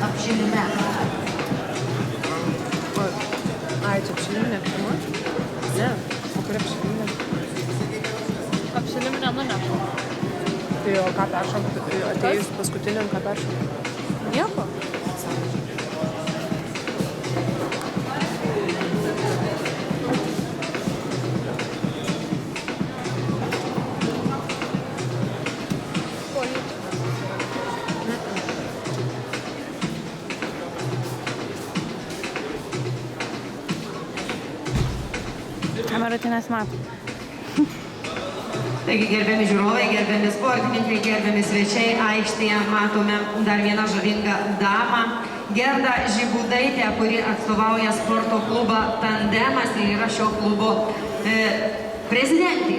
apšilime. Ai, čia apšilimė pirma? Ne, o kur apšilimė? Apšilimė nenuneša. Tai o ką peršokti, atėjus paskutiniam, ką peršokti? Nieko. Kamera tai nesimato. Taigi, gerbiami žiūrovai, gerbiami sportininkai, gerbiami svečiai, aikštėje matome dar vieną žavingą damą. Gerda Žibūdaitė, kuri atstovauja sporto klubą Tandemas ir yra šio klubo prezidentė.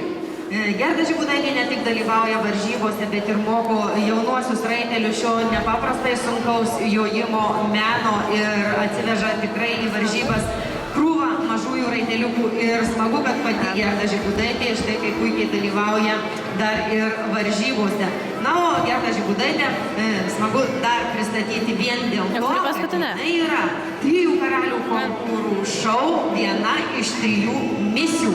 Gerda Žibūdaitė ne tik dalyvauja varžybose, bet ir moko jaunuosius raitelius šio nepaprastai sunkaus jojimo meno ir atsiveža tikrai į varžybas krūvą mažųjų raiteliukų ir smagu, kad pati Gerda Žibūdaitė štai kaip puikiai dalyvauja dar ir varžybose. Na, o Gerda Žibūdaitė smagu dar pristatyti vien dėl to, kad tai yra 3 karalių konkurų šou viena iš 3 misių.